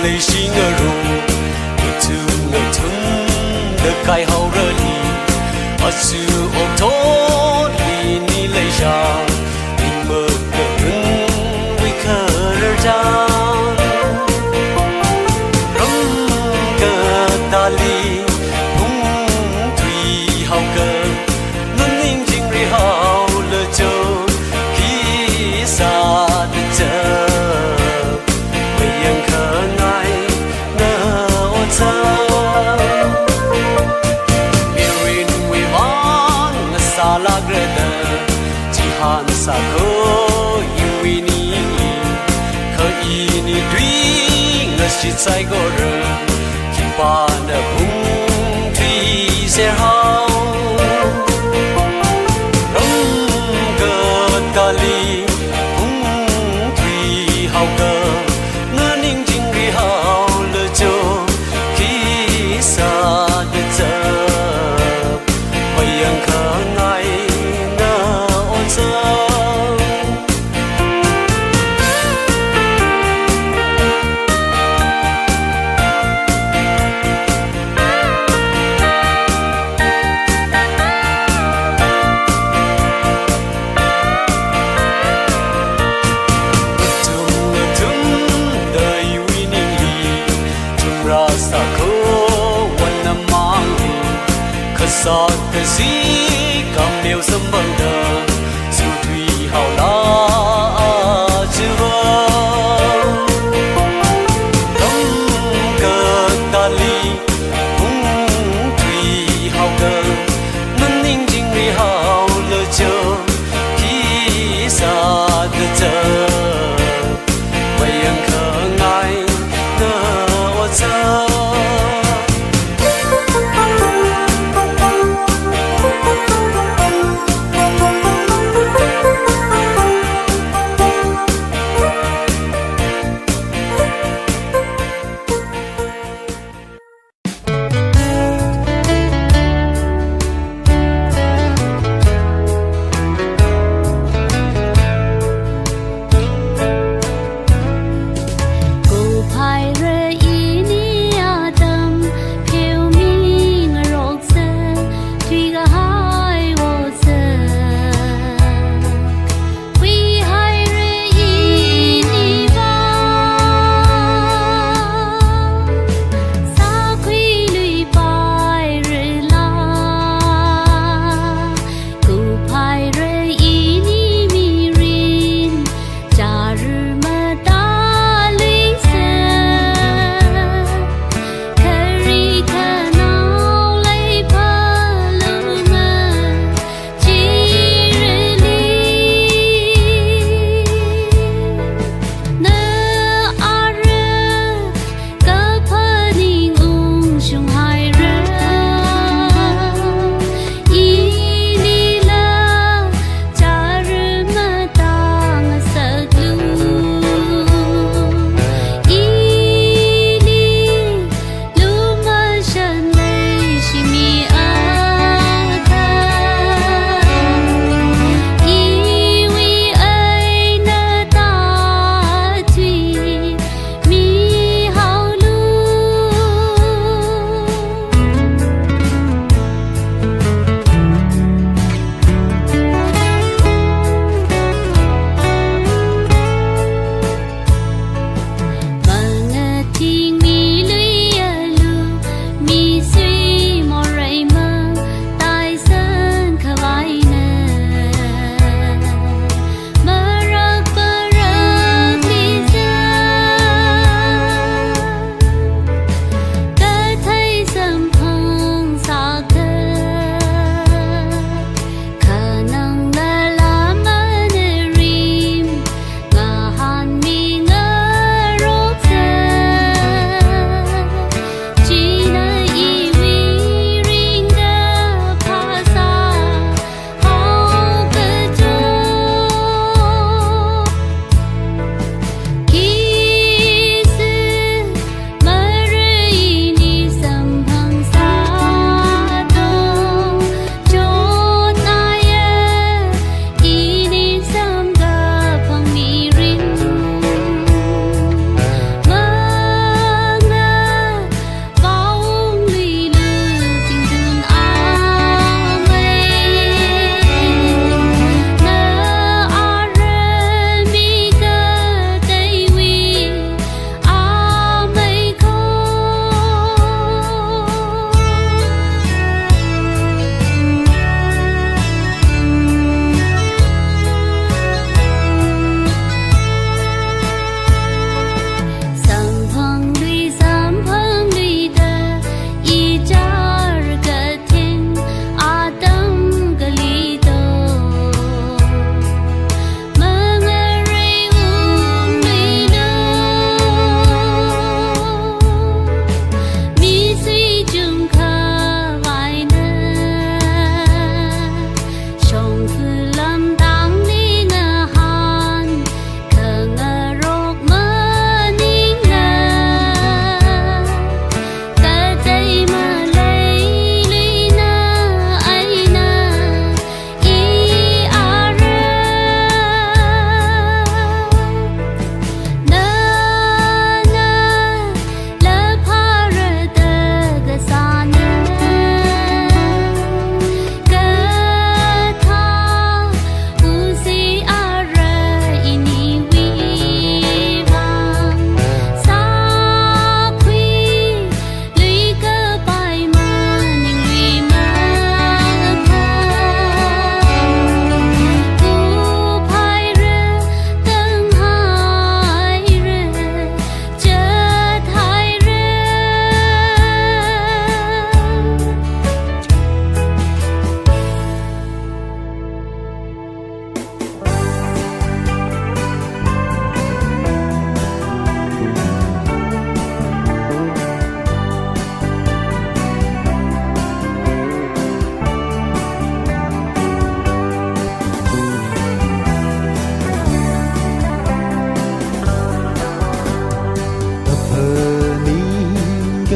lấy xin ngờ ru thương ngờ thương được cài hậu rơi ở sự ôm thốt vì ni lấy ra tình mơ cờ cứng vì khờ rơi ra rong cờ ta li hung thủy hậu cờ luôn ninh chính ri hậu lơ châu khi xa được chờ bây giờ khờ ngay ngờ ôn sao mirin vi vang xa la greda chỉ han sa ko yêu ni khờ ini duy ngờ chỉ sai go rơ khi ba na bung thủy sẽ hao rong cơ ta li hung thủy hao cơ ngơ ninh chính vì hao lơ châu khi xa được giờ bây giờ khờ ngay ngơ ôn sâu rasa ko wana mangi khasa ke si kam neu sambang da su thui hao la chu ba dong ke ta li hung thui hao ke nan ning jing ri hao le cho khi sa de cha wei yang kha ngai so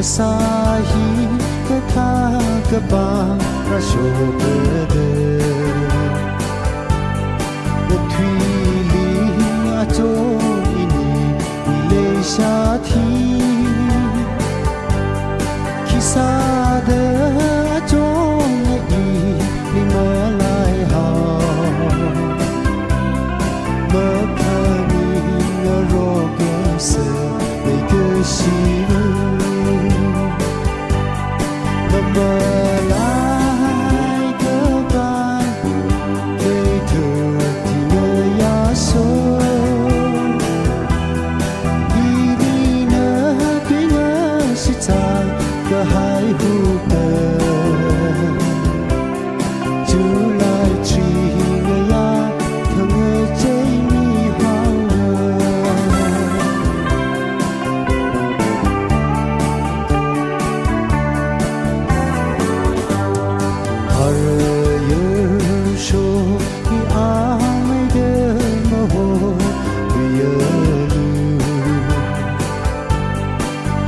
Kesahi kata kebang rasyo berde Betwili ajo ini Malaysia thi Kisah de ajo ngai ni malai hao Mekani ngerogen se Mege shiru Melai keban Betul dia yaso Ini negeri ngesicai Kehai hutan Julai trina ya Kengejai ni hawa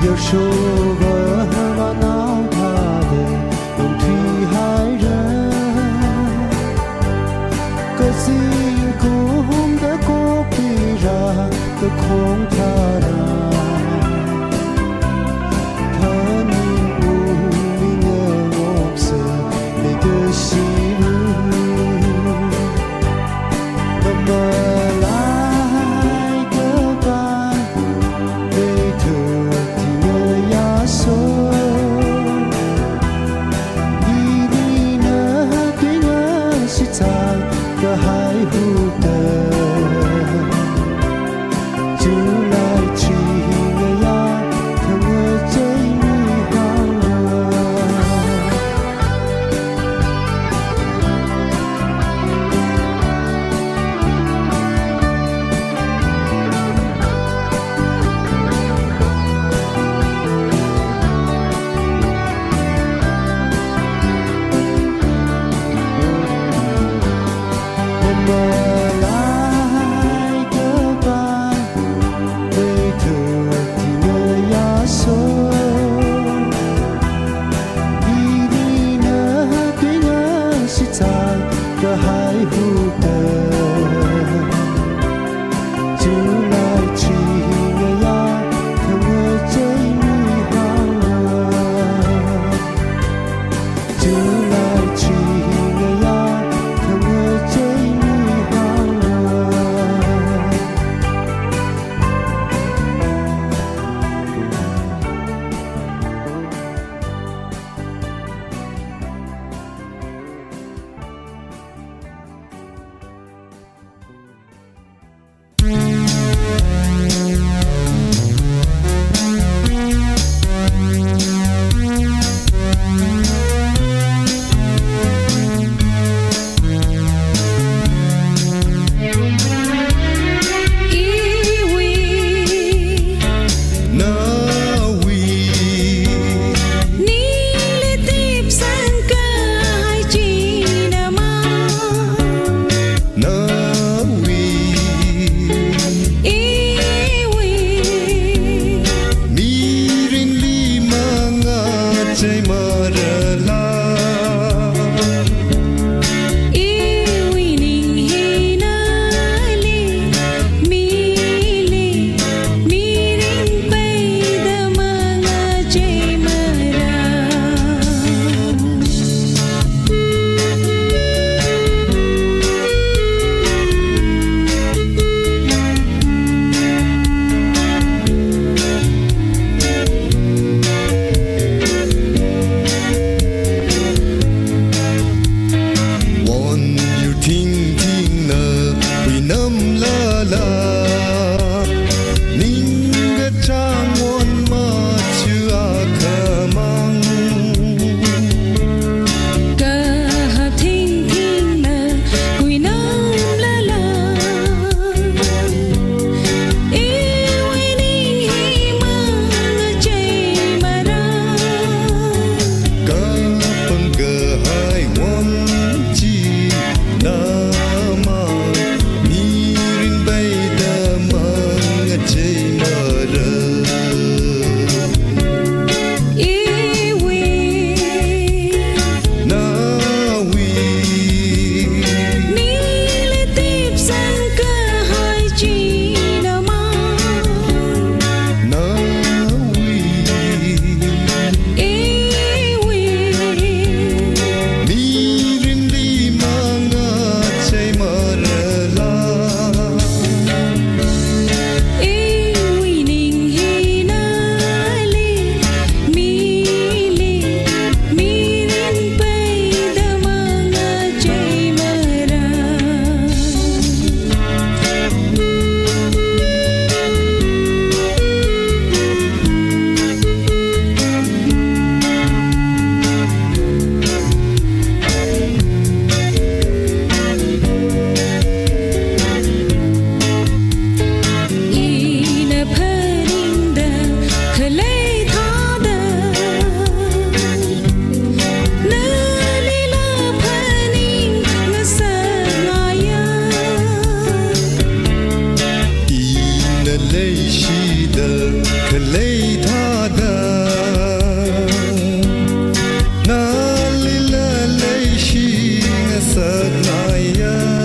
Yêu số vỡ và nao tha đời Đồng thủy hai rơi Cơ dinh cũng đã có kỳ ra Cơ không tha ra Thơ nhìn u mi ngờ ngọc sơ Để cơ xí rư Và mơ lại cơ ban Để thừa Kehai hutan Julai lấy shi đờ khờ lấy tha đờ na li la lấy shi ngã sát nai ya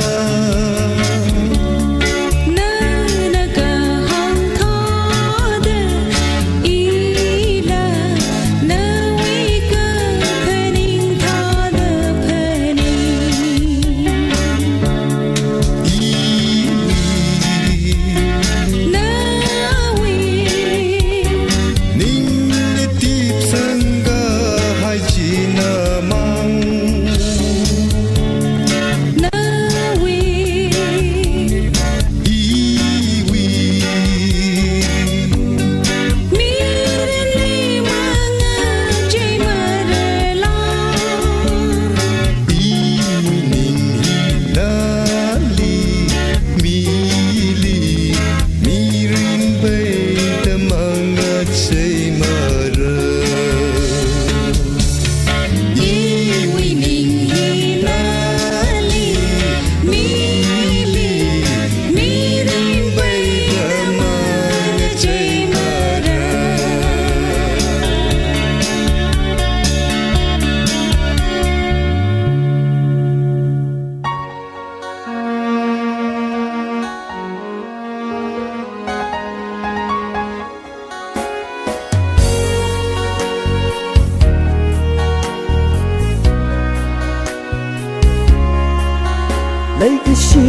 lấy cái gì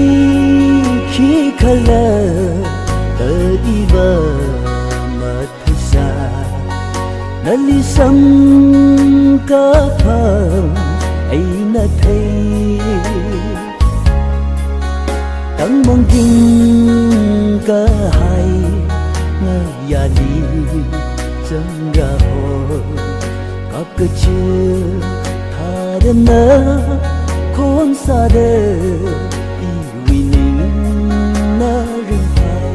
khi color tờ đi vờ mà thật xa đã lý sâm cơ phẩm ấy là thấy tăng mong kinh cơ hay ngờ ya đi chân ra hồ có cơ chưa thà đến nỡ khôn xa đời vì nín nỡ rừng hay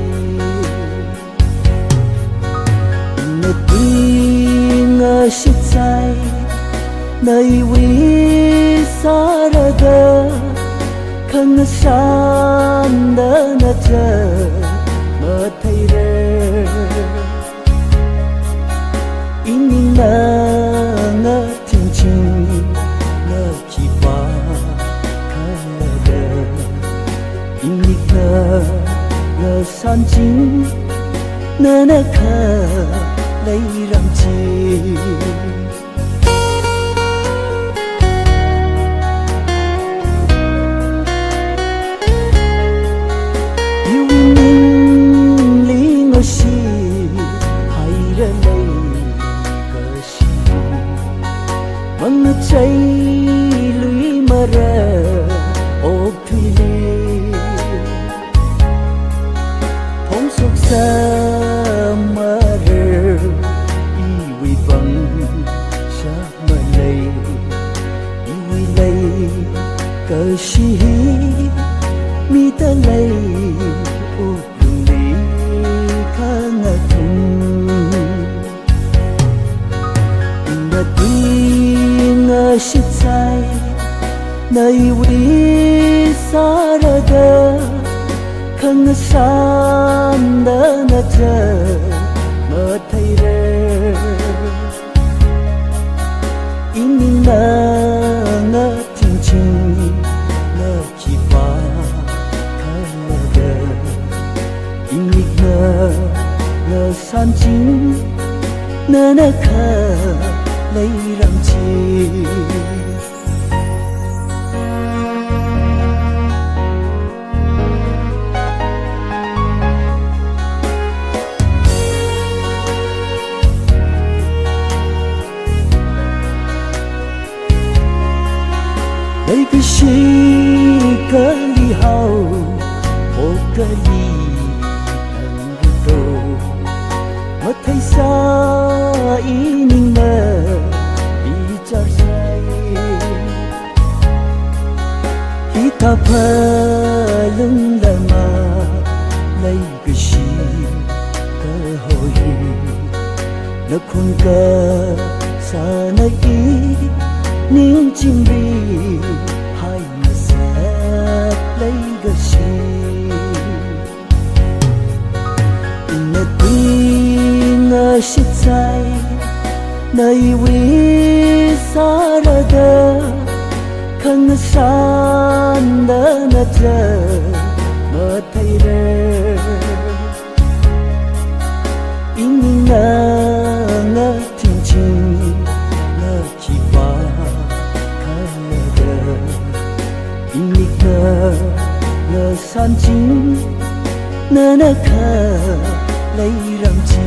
nơi tiếng ở shit say nơi vì xa ra đời khăn san đỡ nợ chờ mà thấy đời in những nợ ngỡ thiên trình ngỡ chỉ qua ngờ san chính nơ nơ khờ lấy răng chi yêu mình lý ngờ si hay ra lấy cờ si măng cháy lũy mơ ra ốp thủy ly sa mơ rơ iwi bang sa mơ lay iwi lay cờ si mi ta lay u lung li kha ngà thung na tuy ngà shit sai nay wi sa ra da khăn san đỡ nợ chờ mà thấy đời in những nợ ngỡ thiên trình ngỡ chỉ qua khăn nợ đời in những ngỡ san chính nợ nợ khờ lấy làm chi lấy cái gì cơ li hao hồ cơ li thằng đồ mà thấy xa ý ninh mơ đi chả say khi ta phơ lưng là mà lấy cái gì cơ hội nó không cơ xa nơi ý nín chim đi hai mà sẽ lấy cái gì na tuy ngờ shit say nơi vi sa ra khăn san da na cha mơ thay ra in ngờ thiên chinh ngờ chỉ qua khăn ngờ in ngờ san chính nơ nơ khờ lấy làm chi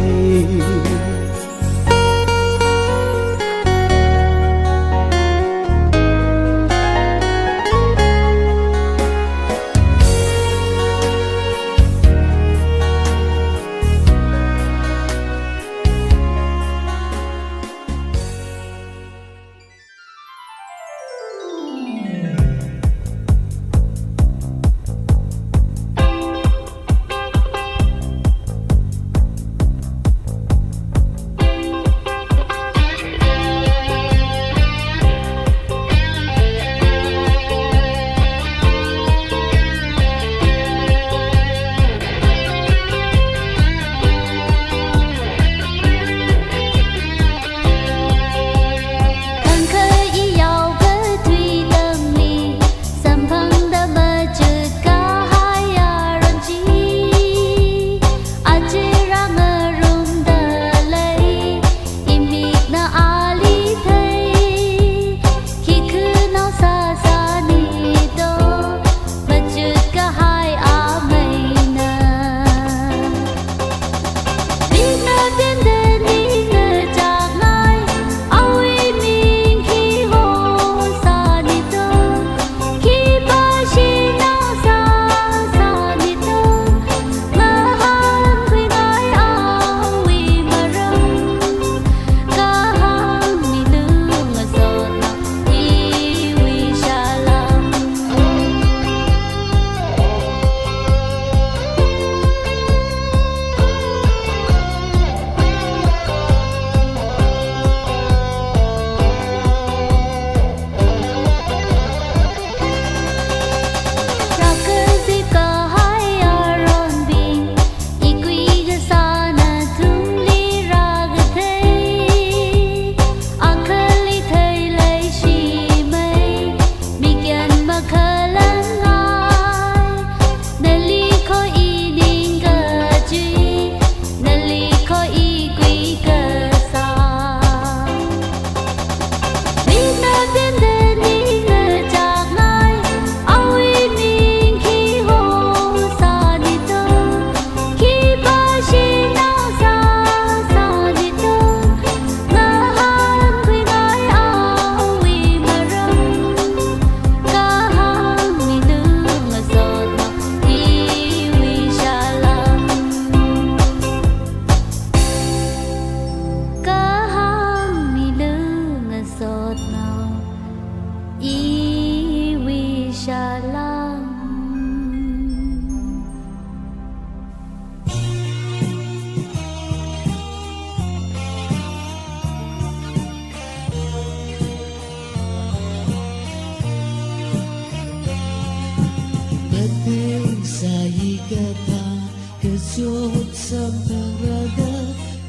Kesot sampai raga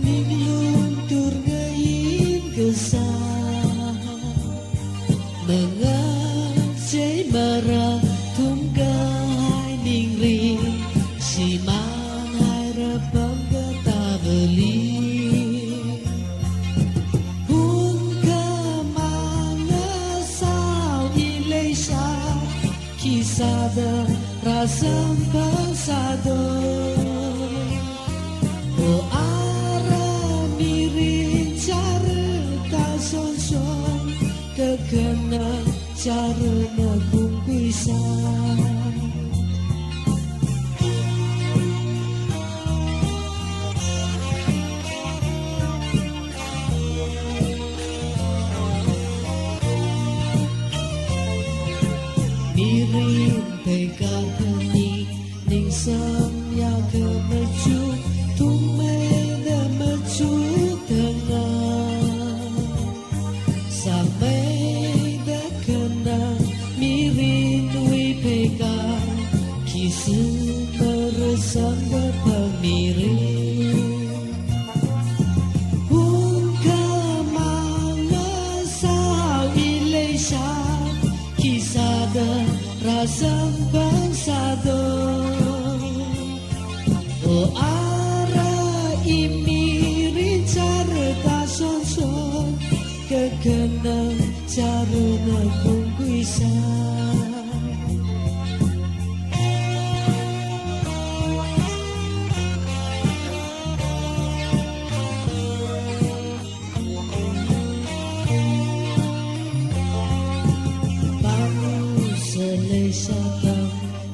ning luntur ngain kesah mengajai marah tunggai ning ring si mangai repang kata beli hun kemana sao Indonesia kisah rasa pesado oh arah miring cara son kekena cara nabung pisang miring pegang kening ning sam ya ke maju tumai da maju tengah sampai da kena mi Imiri cara son kekenang cara nakung kuisa Baru selesai tam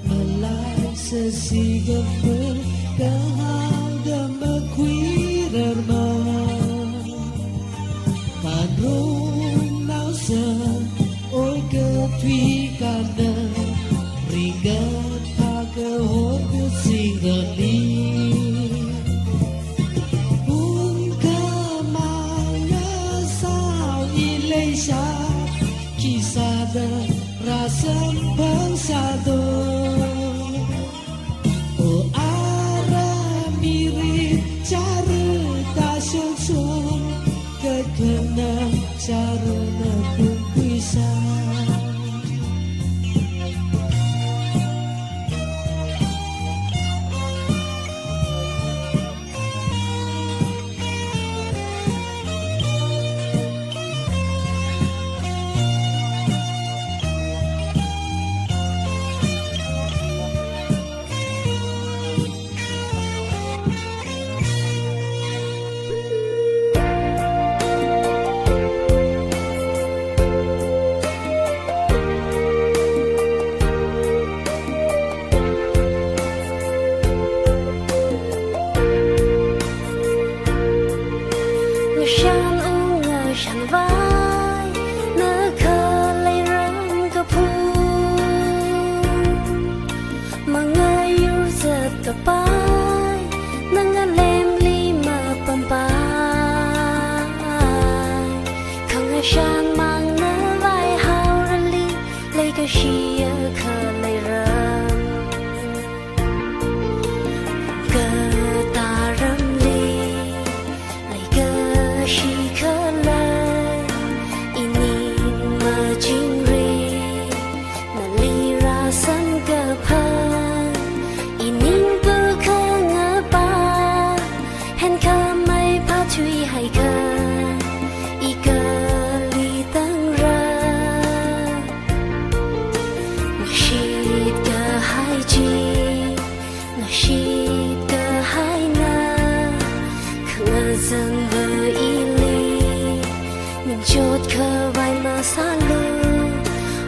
melai sesigapan kahau dama kuirar ma Padrong nausa oi ke tui kana ringat paga hoku singali Bun kemana sao Ilesia kisah dan rasa bersatu Oh arah mirip cara tak sungsung kekenang cara nakung bisa Shan u ngờ shan vai nơ khờ lấy răng cơ pu mà ngơ yêu giật cả pai nâng ngơ lem li mà bầm pai không ngờ shan mang nơ vai hao ra li lấy cái gì khờ lấy răng cơ ta râm li lấy cơ She color ini majingri nalira san kapan ini berkengapa hen kamai patui hai ka ikali tangra nashid ka hai ji nashid ka hai na khazan chốt khờ vai mà xa lư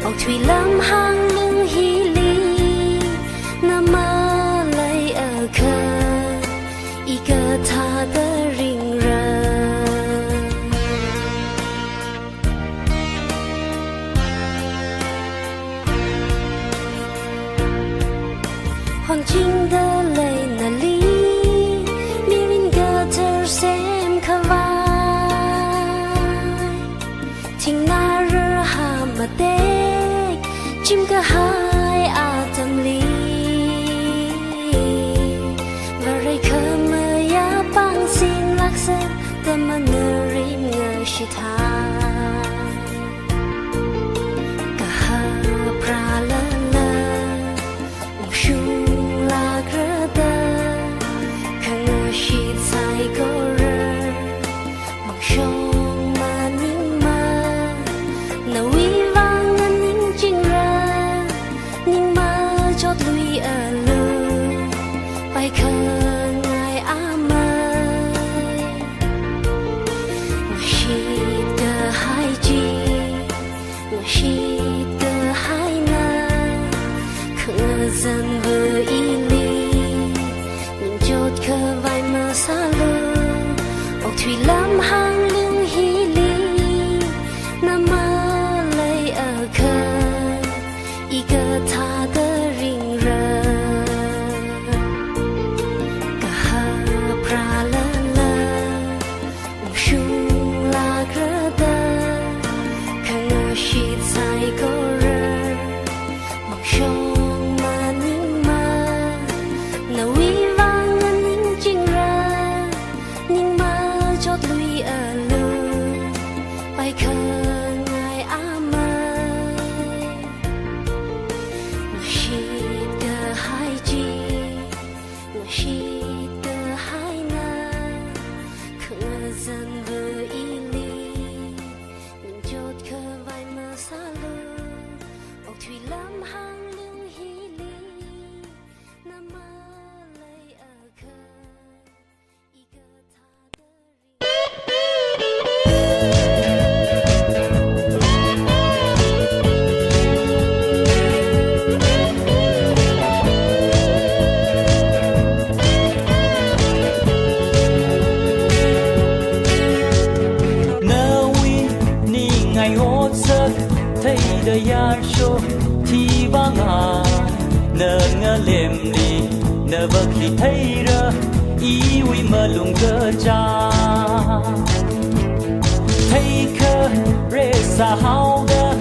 ọc thủy lâm hang lưng hi li na ma lấy ở khờ y cơ tha tơ rình rờ hòn chinh đơ lấy na li mi min gơ thơ xem khờ vai Ting na rơ ha ma tek chim ka hai a tam li và rây khơ mơ ya bang xin lắc sơ tâm ma ngơ rim ngơ shi tha ka ha pra la la shung la grơ da ka ngơ shi sai go rơ mang shong lui ở lư bay khờ ngài a mây shit cơ hai chi shit cơ hai na khờ dần vừa y li nhìn chốt khờ vai mơ xa lư ọc thủy lâm hang lưng hi li na mơ lấy ở khờ y cơ tha tơ rình rờ cả ha pra la la shung la grơ da khờ ngơ shit sai go rơ mặc shong ma ning ma na wi vang ning ching ra ning ma chót lui ở lem li nơ vơ khi thấy rơ ý uy mơ lùng cơ cha thấy khơ rê sa hao đơ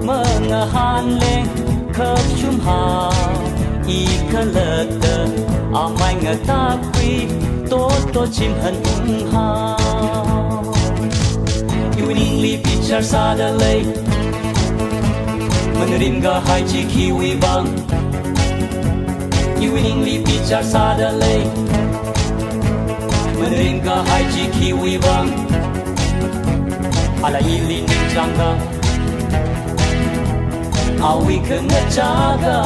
mơ ngờ han lên khơ chum hà ý khơ lơ tơ à mai ngờ ta quy tốt chim hân ha yêu ninh li pichar sa đơ lê mình rim ga hai chi kiwi bang yêu ninh li pichar sa đơ lê mình rim ga hai chi kiwi bang ala ili ninjanga awi kena jaga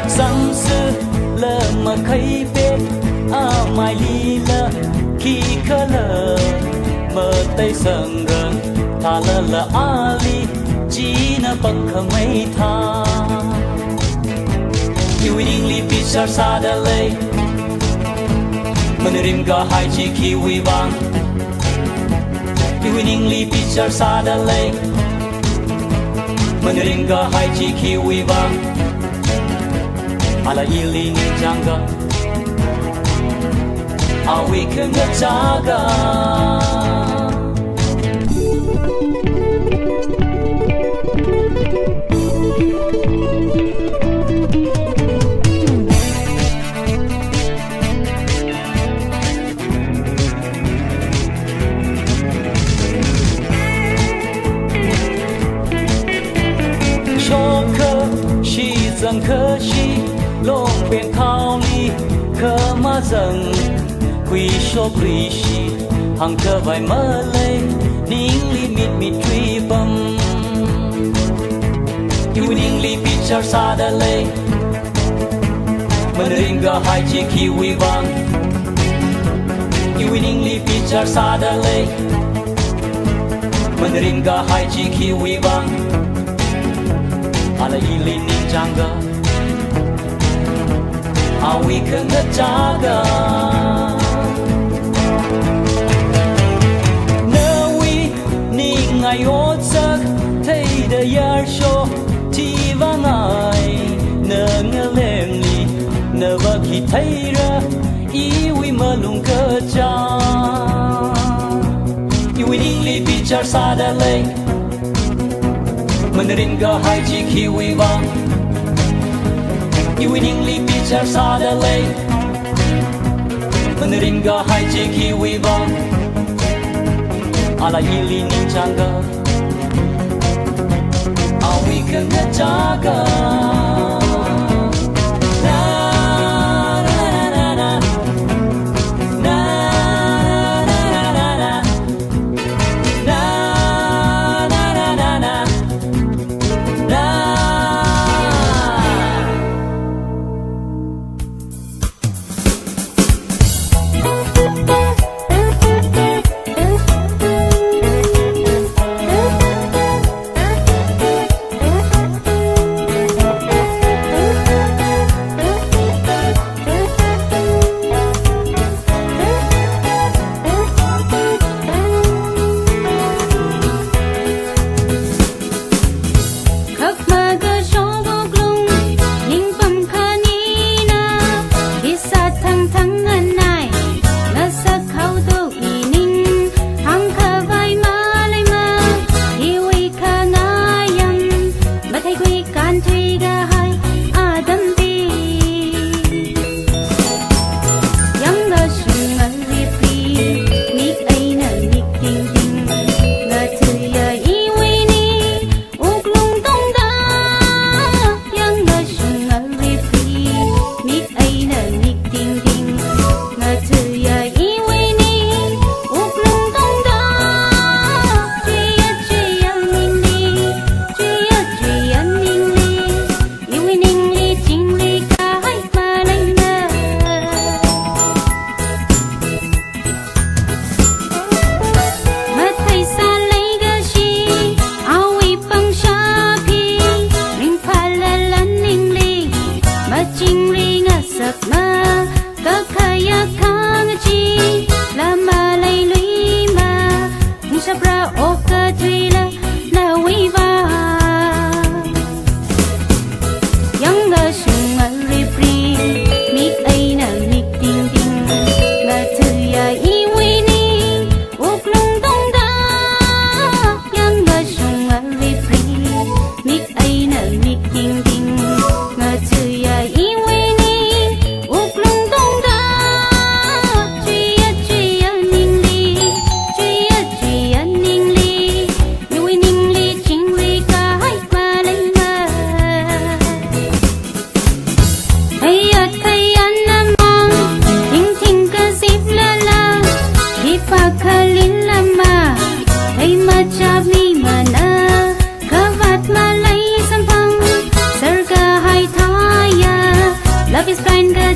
sang sư lơ mà khay pe a mai li lơ khi khơ lơ mơ tay sừng rừng tha lơ lơ ali chỉ na bằng khờ mấy tha yêu ninh li pichar sa đơ lê mình rim ga hai chi kiwi bang yêu ninh li pichar sa đơ lê mình rim ga hai chi kiwi bang ala ili ninjanga awi kena jaga rằng khơ chi lông bên khao li khơ ma rằng quy số quy chi hàng khơ vài mơ lê ninh li mịt truy bầm yêu ninh li pichar sa đơ lê mình ring ga hai chi kiwi vang yêu ninh li pichar sa đơ lê mình ring ga hai chi kiwi vang ala ili ninjanga awi kena jaga nawi ni ngai o sak thei de yar sho ti vangai nơ ngơ lem li nơ va khi thei ra iwi mơ lung cơ cha iwi ning li pichar sa đơ lê mình ring ga hai chi kiwi bang yêu ninh li pichar sa đơ lê mình ring ga hai chi kiwi bang ala ili ninjanga awi kena jaga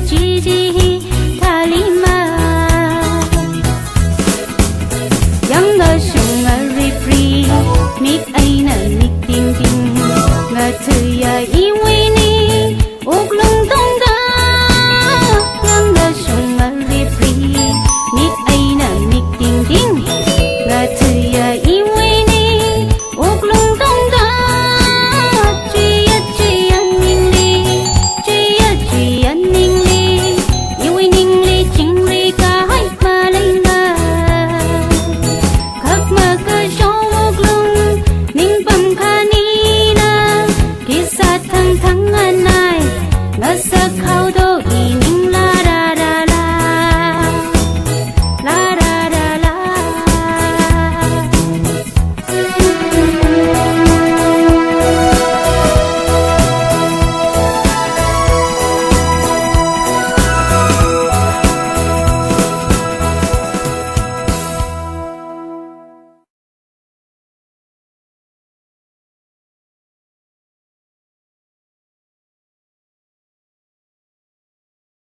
chỉ